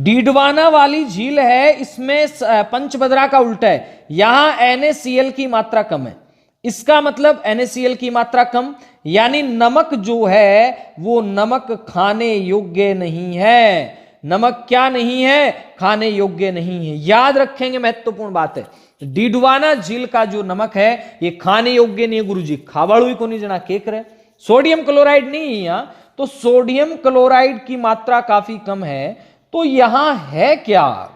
डिडवाना वाली झील है, इसमें पंचभद्रा का उल्टा है, यहां NaCl की मात्रा कम है। इसका मतलब NaCl की मात्रा कम, यानी नमक जो है वो नमक खाने योग्य नहीं है। नमक क्या नहीं है, खाने योग्य नहीं है। याद रखेंगे महत्वपूर्ण बात है, डिडवाना झील का जो नमक है ये खाने योग्य नहीं है। गुरुजी खावाड़ू को नहीं जना केक रहे, सोडियम क्लोराइड नहीं है यहां, तो सोडियम क्लोराइड की मात्रा काफी कम है। तो यहां है क्या,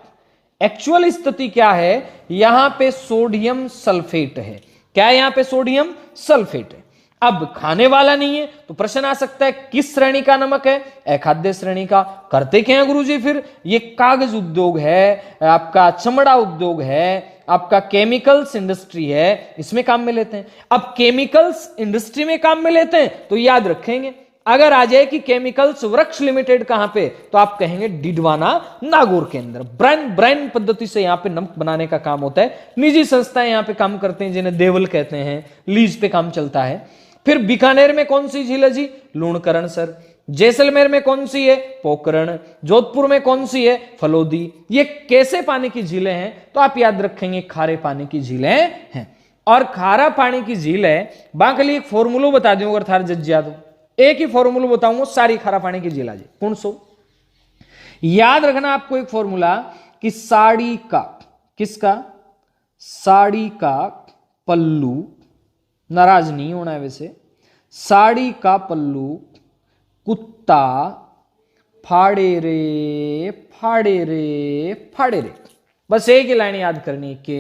एक्चुअल स्थिति क्या है, यहां पे सोडियम सल्फेट है। क्या है यहां पे, सोडियम सल्फेट है। अब खाने वाला नहीं है तो प्रश्न आ सकता है किस श्रेणी का नमक है, अखाद्य श्रेणी का। करते क्या है गुरुजी फिर, ये कागज उद्योग है, आपका चमड़ा उद्योग है, आपका केमिकल्स इंडस्ट्री है, इसमें काम में लेते हैं। अब केमिकल्स इंडस्ट्री में काम में लेते हैं तो याद रखेंगे अगर आ जाए कि केमिकल्स वृक्ष लिमिटेड कहां पे, तो आप कहेंगे डिडवाना नागौर के अंदर। ब्राइन पद्धति से यहां पे नमक बनाने का काम होता है। निजी संस्थाएं यहां पे काम करते हैं, जिन्हें देवल कहते हैं, लीज पे काम चलता है। फिर बीकानेर में कौन सी झील है जी? लूणकरण सर। जैसलमेर में कौन सी है? पोखरण। जोधपुर में कौन सी है? फलोदी। ये कैसे पानी की झीलें हैं? तो आप याद रखेंगे खारे पानी की झीलें हैं। और खारा पानी की झील है, बाकी एक फॉर्मूलो बता दूं अगर थार जज याद हो, एक ही फॉर्मूला बताऊंगा, सारी खारा पानी की झील आ जाए। कौन सो? याद रखना आपको एक फॉर्मूला कि साड़ी का, किसका? साड़ी का पल्लू, नाराज नहीं होना है वैसे, साड़ी का पल्लू कुत्ता फाड़े रे फाड़े रे फाड़े रे। बस एक ही लाइन याद करनी के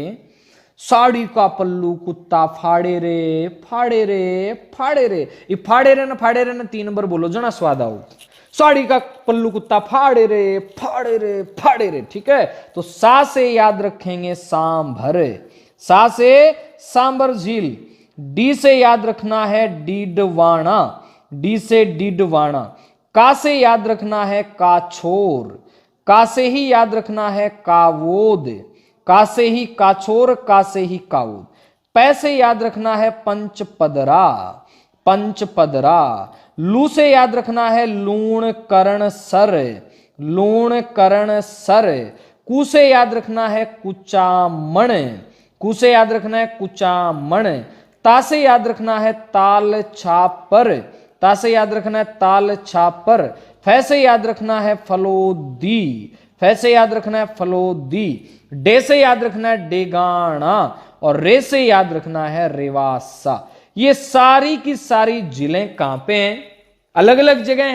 साड़ी का पल्लू कुत्ता फाड़े रे फाड़े रे फाड़े रे। ये फाड़े रे ना 3 नंबर बोलो जो ना स्वाद आओ। साड़ी का पल्लू कुत्ता फाड़े रे फाड़े रे फाड़े रे। ठीक है, तो सा से याद रखेंगे सांभर, सा से सांबर झील। डी से याद रखना है डीडवाना, डी से डीडवाना। का से याद रखना है काछोर, का से ही याद रखना है कावोद, का से ही काछोर, का से ही कावोद। पै से याद रखना है पंचपदरा, पंचपदरा। लू से याद रखना है लूण करण सर, लूण करण सर। कू से याद रखना है कुचामण, कू से याद रखना है कुचामण। ता से याद रखना है ताल छापर, ता से याद रखना है ताल छापर। फै से याद रखना है फलोदी, फै से याद रखना है फलोदी। डे से याद रखना है डेगाना और रे से याद रखना है रेवासा। ये सारी की सारी जिलें कहां पे हैं? अलग अलग जगह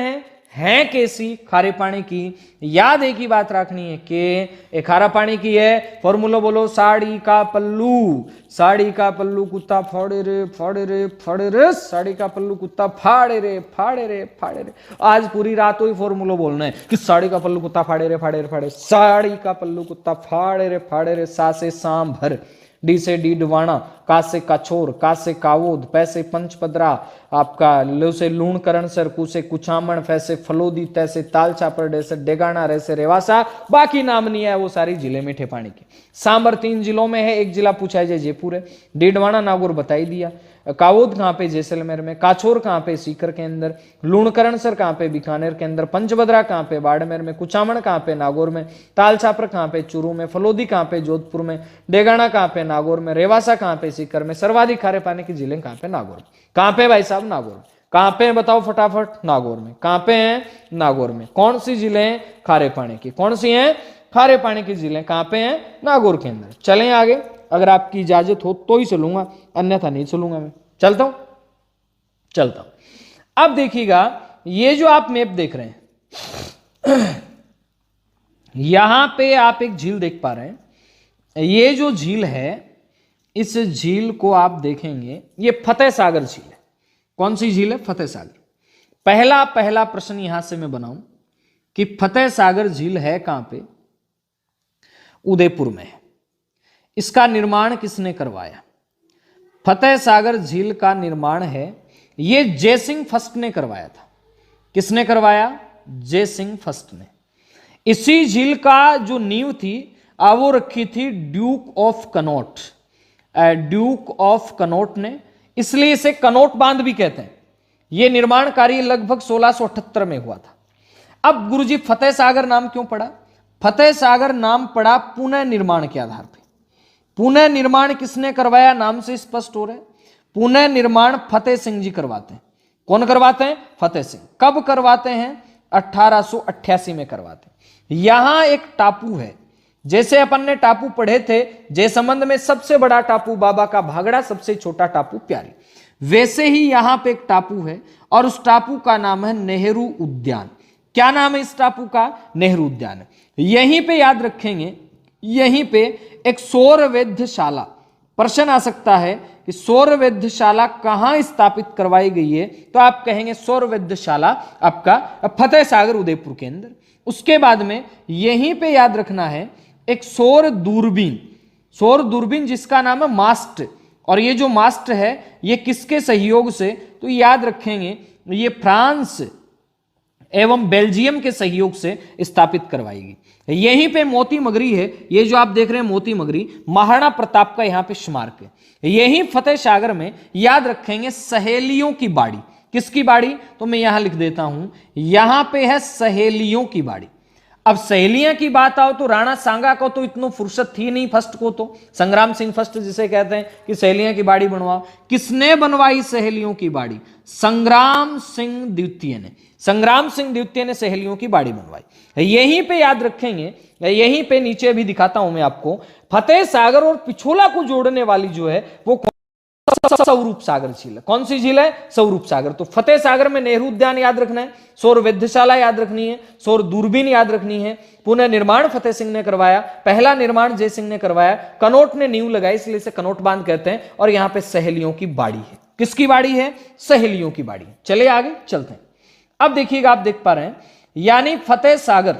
हैं कैसी? खारे पानी की। याद एक ही बात रखनी है कि खारा पानी की है, फॉर्मूला बोलो साड़ी का पल्लू, साड़ी का पल्लू कुत्ता फाड़े रे फाड़े रे फाड़े रे, साड़ी का पल्लू कुत्ता फाड़े रे फाड़े रे फाड़े रे। आज पूरी रात वही फॉर्मूला बोलना है कि साड़ी का पल्लू कुत्ता फाड़े रे फाड़े रे फाड़े, साड़ी का पल्लू कुत्ता फाड़े रे फाड़े रे। सा से सांभर, डी से डीडवाना, का से काछोर, का से कावोद, पै से पंचपदरा, आपका लो से लूणकरण सर, कू से कुचामण, फै से फलोदी, तै से ताल छापर, डे से डेगाना, रे से रेवासा। बाकी नाम नहीं है, वो सारी जिले मीठे पानी के। सांबर 3 जिलों में है, एक जिला पूछा है जयपुर है। डीडवाना नागौर बता ही दिया। कावोद कहां पे? जैसलमेर में। काछोर कहां पे? सीकर के अंदर। लूणकरण सर कहां पे? बीकानेर के अंदर। पंचभद्रा कहां पे? बाड़मेर में। कुचामण कहां पे? नागौर में। ताल छापर कहां पे? चूरू में। फलोदी कहां पे? जोधपुर में। डेगाना कहां पे? नागौर में। रेवासा कहां पे? सीकर में। सर्वाधिक खारे पानी की जिले कहां पे? नागौर में। कहां पे भाई साहब? नागौर। कहां पे है बताओ फटाफट? नागौर में। कहां पे है? नागौर में। कौन सी जिले हैं खारे पानी की? कौन सी हैं खारे पानी की जिले? कहां पे हैं? नागौर के अंदर। चलें आगे, अगर आपकी इजाजत हो तो ही चलूंगा, अन्यथा नहीं चलूंगा मैं। चलता हूं, चलता हूं। अब देखिएगा, ये जो आप मैप देख रहे हैं, यहां पे आप एक झील देख पा रहे हैं। ये जो झील है, इस झील को आप देखेंगे, ये फतेह सागर झील है। कौन सी झील है? फतेह सागर। पहला प्रश्न यहां से मैं बनाऊं कि फतेह सागर झील है कहां पे? उदयपुर में है। इसका निर्माण किसने करवाया? फतेह सागर झील का निर्माण है, ये जयसिंह फर्स्ट ने करवाया था। किसने करवाया? जयसिंह फर्स्ट ने। इसी झील का जो नींव थी वो रखी थी Duke of Connaught, Duke of Connaught ने, इसलिए इसे कनॉट बांध भी कहते हैं। यह निर्माण कार्य लगभग 1678 में हुआ था। अब गुरुजी फतेह सागर नाम क्यों पड़ा? फतेह सागर नाम पड़ा पुनः निर्माण के आधार पर। पुनः निर्माण किसने करवाया? नाम से स्पष्ट हो रहा है, पुनः निर्माण फतेह सिंह जी करवाते हैं। कौन करवाते हैं? फतेह सिंह। कब करवाते हैं? 1888 में करवाते हैं। यहां एक टापू है, जैसे अपन ने टापू पढ़े थे जयसंबंध में, सबसे बड़ा टापू बाबा का भागड़ा, सबसे छोटा टापू प्यारी, वैसे ही यहां पे एक टापू है और उस टापू का नाम है नेहरू उद्यान। क्या नाम है इस टापू का? नेहरू उद्यान। यहीं पे याद रखेंगे, यहीं पे एक सौर वेधशाला, प्रश्न आ सकता है कि सौर वेधशाला कहां स्थापित करवाई गई है, तो आप कहेंगे सौर वेधशाला आपका फतेह सागर उदयपुर के अंदर। उसके बाद में यहीं पे याद रखना है एक सौर दूरबीन, सौर दूरबीन जिसका नाम है मास्ट। और ये जो मास्ट है ये किसके सहयोग से? तो याद रखेंगे ये फ्रांस एवं बेल्जियम के सहयोग से स्थापित करवाएगी। यहीं पे मोती मगरी है, ये जो आप देख रहे हैं मोती मगरी, महाराणा प्रताप का यहां पे स्मारक है। यहीं फतेह सागर में याद रखेंगे सहेलियों की बाड़ी। किसकी बाड़ी? तो मैं यहां लिख देता हूं, यहां पे है सहेलियों की बाड़ी। अब सहेलियां की बात आओ तो राणा सांगा को तो इतनी फुर्सत थी नहीं, फर्स्ट को तो संग्राम सिंह फर्स्ट जिसे कहते हैं कि सहेलियां की बाड़ी बनवाओ। किसने बनवाई सहेलियों की बाड़ी? संग्राम सिंह द्वितीय ने। संग्राम सिंह द्वितीय ने सहेलियों की बाड़ी बनवाई। यहीं पे याद रखेंगे, यहीं पे नीचे भी दिखाता हूं मैं आपको, फतेह सागर और पिछोला को जोड़ने वाली जो है वो स्वरूप सागर झील है। कौन सी झील है? स्वरूप सागर। तो फतेह सागर में नेहरू उद्यान याद रखना है, सौर वेधशाला याद रखनी है, सौर दूरबीन याद रखनी है। पुनः निर्माण फतेह सिंह ने करवाया, पहला निर्माण जय सिंह ने करवाया, कनौट ने नींव लगाई, इसलिए इसे कनौट बांध कहते हैं। और यहां पे सहेलियों की बाड़ी है। किसकी बाड़ी है? सहेलियों की बाड़ी। चलिए आगे चलते हैं। अब देखिएगा, आप देख पा रहे हैं, यानी फतेह सागर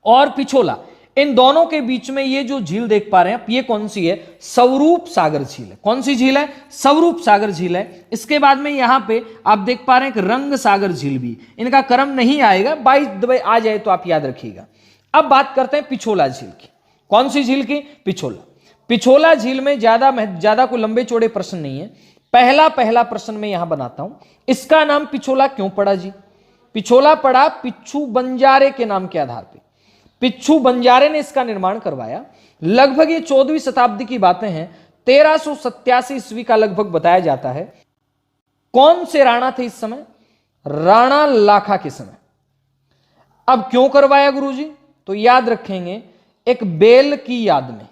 और पिछोला, इन दोनों के बीच में ये जो झील देख पा रहे हैं, ये कौन सी है? स्वरूप सागर झील है। कौन सी झील है? स्वरूप सागर झील है। इसके बाद में यहां पे आप देख पा रहे हैं कि रंग सागर झील भी, इनका क्रम नहीं आएगा, 22 आ जाए तो आप याद रखिएगा। अब बात करते हैं पिछोला झील की। कौन सी झील की? पिछोला। पिछोला झील में ज्यादा कोई लंबे चौड़े प्रश्न नहीं है। पहला प्रश्न मैं यहां बनाता हूं, इसका नाम पिछोला क्यों पड़ा जी? पिछोला पड़ा पिच्छू बंजारे के नाम के आधार पर। पिच्छू बंजारे ने इसका निर्माण करवाया। लगभग ये 14वीं शताब्दी की बातें हैं, 1387 ईस्वी का लगभग बताया जाता है। कौन से राणा थे इस समय? राणा लाखा के समय। अब क्यों करवाया गुरुजी? तो याद रखेंगे, एक बेल की याद में,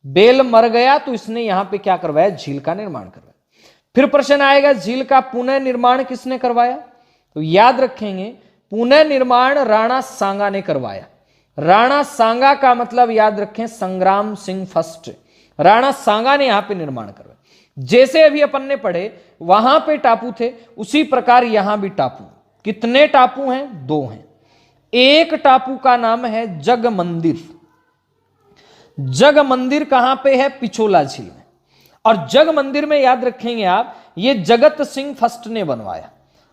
बेल मर गया तो इसने यहां पे क्या करवाया? झील का निर्माण करवाया। फिर प्रश्न आएगा, झील का पुनः निर्माण किसने करवाया? तो याद रखेंगे, पुनः निर्माण राणा सांगा ने करवाया। राणा सांगा का मतलब याद रखें, संग्राम सिंह फर्स्ट। राणा सांगा ने यहां पे निर्माण करवाया। जैसे अभी अपन ने पढ़े वहां पे टापू थे, उसी प्रकार यहां भी टापू। कितने टापू हैं? 2 हैं। एक टापू का नाम है जग मंदिर। जग मंदिर कहां पे है? पिछोला झील में। और जग मंदिर में याद रखेंगे आप, ये जगत सिंह फर्स्ट ने बनवाया।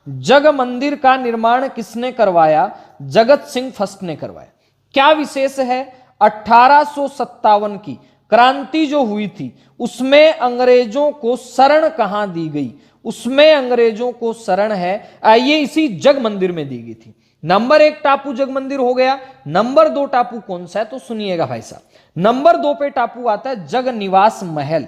जग मंदिर का निर्माण किसने करवाया? जगत सिंह फर्स्ट ने करवाया। क्या विशेष है? 1857 की क्रांति जो हुई थी उसमें अंग्रेजों को शरण कहां दी गई? उसमें अंग्रेजों को शरण है ये इसी जग मंदिर में दी गई थी। नंबर 1 टापू जग मंदिर हो गया। नंबर 2 टापू कौन सा है? तो सुनिएगा भाई साहब, नंबर 2 पे टापू आता है जग निवास महल।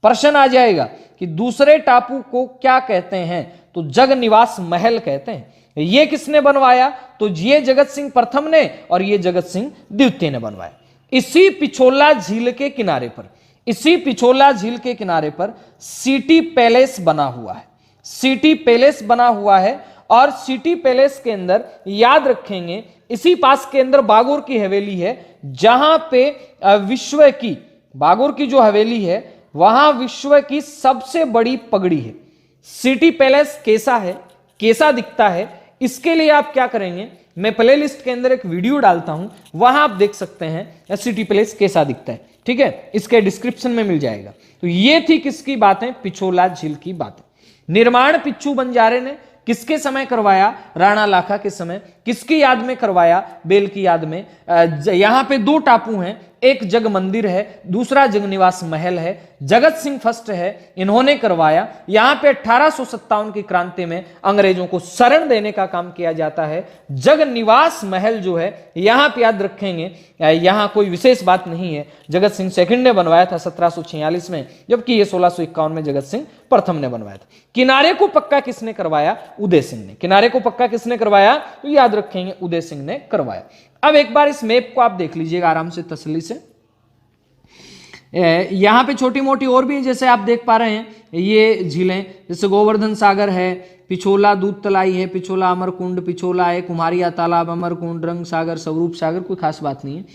प्रश्न आ जाएगा कि दूसरे टापू को क्या कहते हैं? तो जग निवास महल कहते हैं। ये किसने बनवाया? तो ये जगत सिंह प्रथम ने और ये जगत सिंह द्वितीय ने बनवाया। इसी पिछोला झील के किनारे पर, इसी पिछोला झील के किनारे पर सिटी पैलेस बना हुआ है। सिटी पैलेस बना हुआ है और सिटी पैलेस के अंदर याद रखेंगे, इसी पास के अंदर बागोर की हवेली है, जहां पे विश्व की, बागोर की जो हवेली है वहां विश्व की सबसे बड़ी पगड़ी है। सिटी पैलेस कैसा है, कैसा दिखता है, इसके लिए आप क्या करेंगे, मैं प्ले लिस्ट के अंदर एक वीडियो डालता हूं, वहां आप देख सकते हैं सिटी पैलेस कैसा दिखता है। ठीक है, इसके डिस्क्रिप्शन में मिल जाएगा। तो ये थी किसकी बातें? पिछोला झील की बातें। निर्माण पिच्छू बंजारे ने किसके समय करवाया? राणा लाखा के समय। किसकी याद में करवाया? बेल की याद में। यहां पे 2 टापू हैं, एक जग मंदिर है, दूसरा जग निवास महल है। जगत सिंह फर्स्ट है, इन्होंने करवाया। यहां पे 1857 की क्रांति में अंग्रेजों को शरण देने का काम किया जाता है। जग निवास महल जो है, यहां पे याद रखेंगे, यहां कोई विशेष बात नहीं है, जगत सिंह सेकंड ने बनवाया था 1746 में, जबकि ये 1651 में जगत सिंह प्रथम ने बनवाया था। किनारे को पक्का किसने करवाया? उदय सिंह ने। किनारे को पक्का किसने करवाया? तो याद रखेंगे, उदय सिंह ने करवाया। अब एक बार इस मैप को आप देख लीजिएगा आराम से, तसल्ली से। यहां पे छोटी मोटी और भी, जैसे आप देख पा रहे हैं ये झीलें, जैसे गोवर्धन सागर है, पिछोला दूध तलाई है, पिछोला अमरकुंड, पिछोला है, कुम्हारिया तालाब, अमरकुंड, रंग सागर, स्वरूप सागर, कोई खास बात नहीं है।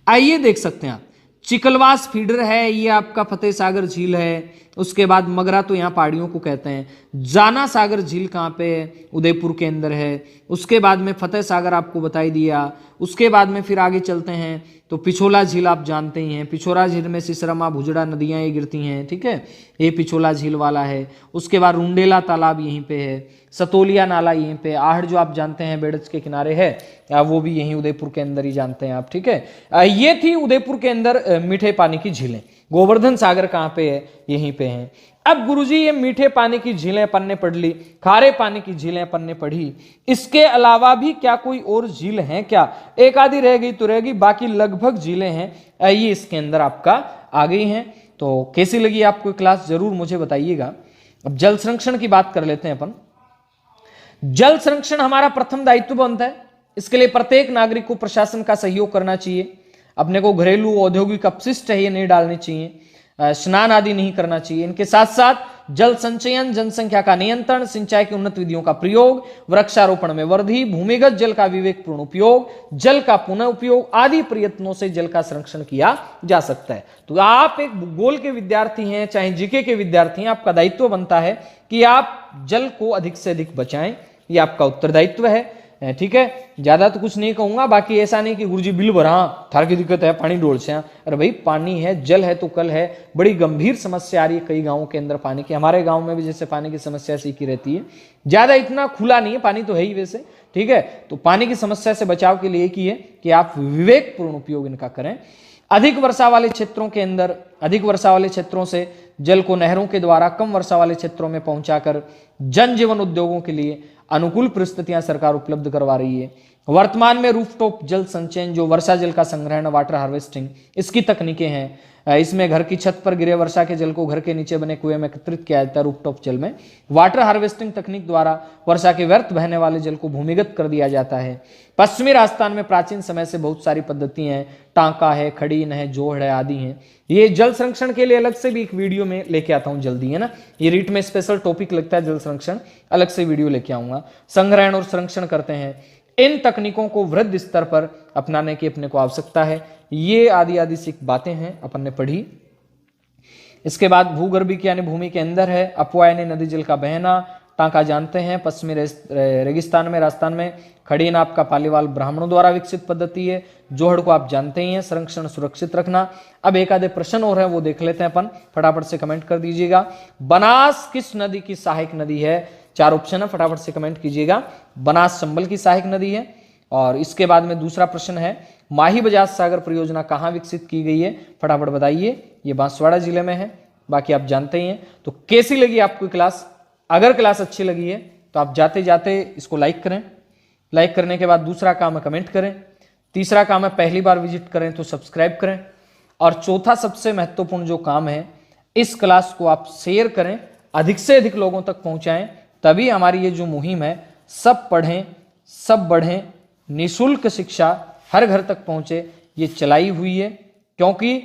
आइए देख सकते हैं आप, चिकलवास फीडर है, ये आपका फतेह सागर झील है, उसके बाद मगरा तो यहाँ पहाड़ियों को कहते हैं। जाना सागर झील कहाँ पे है? उदयपुर के अंदर है। उसके बाद में फतेह सागर आपको बताई दिया। उसके बाद में फिर आगे चलते हैं तो पिछोला झील आप जानते ही हैं। पिछोला झील में सिसरमा भुजड़ा नदियां ये गिरती हैं, ठीक है, ये पिछोला झील वाला है। उसके बाद रुंडेला तालाब यहीं पे है, सतोलिया नाला यहीं पे, आहड़ जो आप जानते हैं बेड़च के किनारे है, वो भी यहीं उदयपुर के अंदर ही जानते हैं आप, ठीक है। ये थी उदयपुर के अंदर मीठे पानी की झीलें। गोवर्धन सागर कहाँ पे है? यहीं पे है। अब गुरुजी ये मीठे पानी की झीलें अपन ने पढ़ ली, खारे पानी की झीलें अपन ने पढ़ी, इसके अलावा भी क्या कोई और झील है क्या? एक आधी रह गई तो रह गई, बाकी लगभग झीलें हैं ये इसके अंदर आपका आ गई हैं। तो कैसी लगी आपको क्लास जरूर मुझे बताइएगा। अब जल संरक्षण की बात कर लेते हैं अपन। जल संरक्षण हमारा प्रथम दायित्व बनता है। इसके लिए प्रत्येक नागरिक को प्रशासन का सहयोग करना चाहिए। अपने को घरेलू औद्योगिक अपशिष्ट है ये नहीं डालने चाहिए, स्नान आदि नहीं करना चाहिए। इनके साथ साथ जल संचयन, जनसंख्या का नियंत्रण, सिंचाई की उन्नत विधियों का प्रयोग, वृक्षारोपण में वृद्धि, भूमिगत जल का विवेकपूर्ण उपयोग, जल का पुनः उपयोग आदि प्रयत्नों से जल का संरक्षण किया जा सकता है। तो आप एक भूगोल के विद्यार्थी हैं, चाहे जीके के विद्यार्थी हैं, आपका दायित्व बनता है कि आप जल को अधिक से अधिक बचाएं। ये आपका उत्तरदायित्व है, ठीक है। ज्यादा तो कुछ नहीं कहूंगा, बाकी ऐसा नहीं कि गुरुजी बिल भरा थार की दिक्कत है पानी डोल से। अरे भाई पानी है, जल है तो कल है। बड़ी गंभीर समस्या आ रही है कई गांवों के अंदर पानी की। हमारे गांव में भी जैसे पानी की समस्या सीखी रहती है, ज्यादा इतना खुला नहीं है, पानी तो है ही वैसे, ठीक है। तो पानी की समस्या से बचाव के लिए की है कि आप विवेकपूर्ण उपयोग इनका करें। अधिक वर्षा वाले क्षेत्रों के अंदर, अधिक वर्षा वाले क्षेत्रों से जल को नहरों के द्वारा कम वर्षा वाले क्षेत्रों में पहुंचाकर जनजीवन उद्योगों के लिए अनुकूल परिस्थितियां सरकार उपलब्ध करवा रही है। वर्तमान में रूफटॉप जल संचयन, जो वर्षा जल का संग्रहण, वाटर हार्वेस्टिंग, इसकी तकनीकें हैं। इसमें घर की छत पर गिरे वर्षा के जल को घर के नीचे बने कुएं में एकत्रित किया जाता है रूफटॉप जल में। वाटर हार्वेस्टिंग तकनीक द्वारा वर्षा के व्यर्थ बहने वाले जल को भूमिगत कर दिया जाता है। पश्चिमी राजस्थान में प्राचीन समय से बहुत सारी पद्धतियां हैं, टांका है, खड़ीन है, जोड़ है आदि हैं। ये जल संरक्षण के लिए अलग से भी एक वीडियो में लेके आता हूं जल्दी, है ना। ये रीट में स्पेशल टॉपिक लगता है जल संरक्षण, अलग से वीडियो लेके आऊंगा। संग्रहण और संरक्षण करते हैं। इन तकनीकों को वृहद स्तर पर अपनाने की अपने को आवश्यकता है। ये आदि आदि सी बातें हैं अपन ने पढ़ी। इसके बाद भूगर्भिक यानी भूमि के अंदर है। अफवाह यानी नदी जल का बहना, टांका जानते हैं, पश्चिमी रेगिस्तान में, राजस्थान में। खड़ीन आपका पालीवाल ब्राह्मणों द्वारा विकसित पद्धति है। जोहड़ को आप जानते ही हैं, संरक्षण सुरक्षित रखना। अब एक आधे प्रश्न और है वो देख लेते हैं अपन, फटाफट से कमेंट कर दीजिएगा। बनास किस नदी की सहायक नदी है? 4 ऑप्शन है, फटाफट से कमेंट कीजिएगा। बनास चंबल की सहायक नदी है। और इसके बाद में दूसरा प्रश्न है, माही बजाज सागर परियोजना कहाँ विकसित की गई है? फटाफट बताइए। ये बांसवाड़ा जिले में है, बाकी आप जानते ही हैं। तो कैसी लगी आपको क्लास? अगर क्लास अच्छी लगी है तो आप जाते जाते इसको लाइक करें। लाइक करने के बाद दूसरा काम है कमेंट करें। तीसरा काम है पहली बार विजिट करें तो सब्सक्राइब करें। और चौथा सबसे महत्वपूर्ण जो काम है, इस क्लास को आप शेयर करें, अधिक से अधिक लोगों तक पहुंचाएं, तभी हमारी ये जो मुहिम है, सब पढ़ें सब बढ़ें, निःशुल्क शिक्षा हर घर तक पहुंचे, ये चलाई हुई है। क्योंकि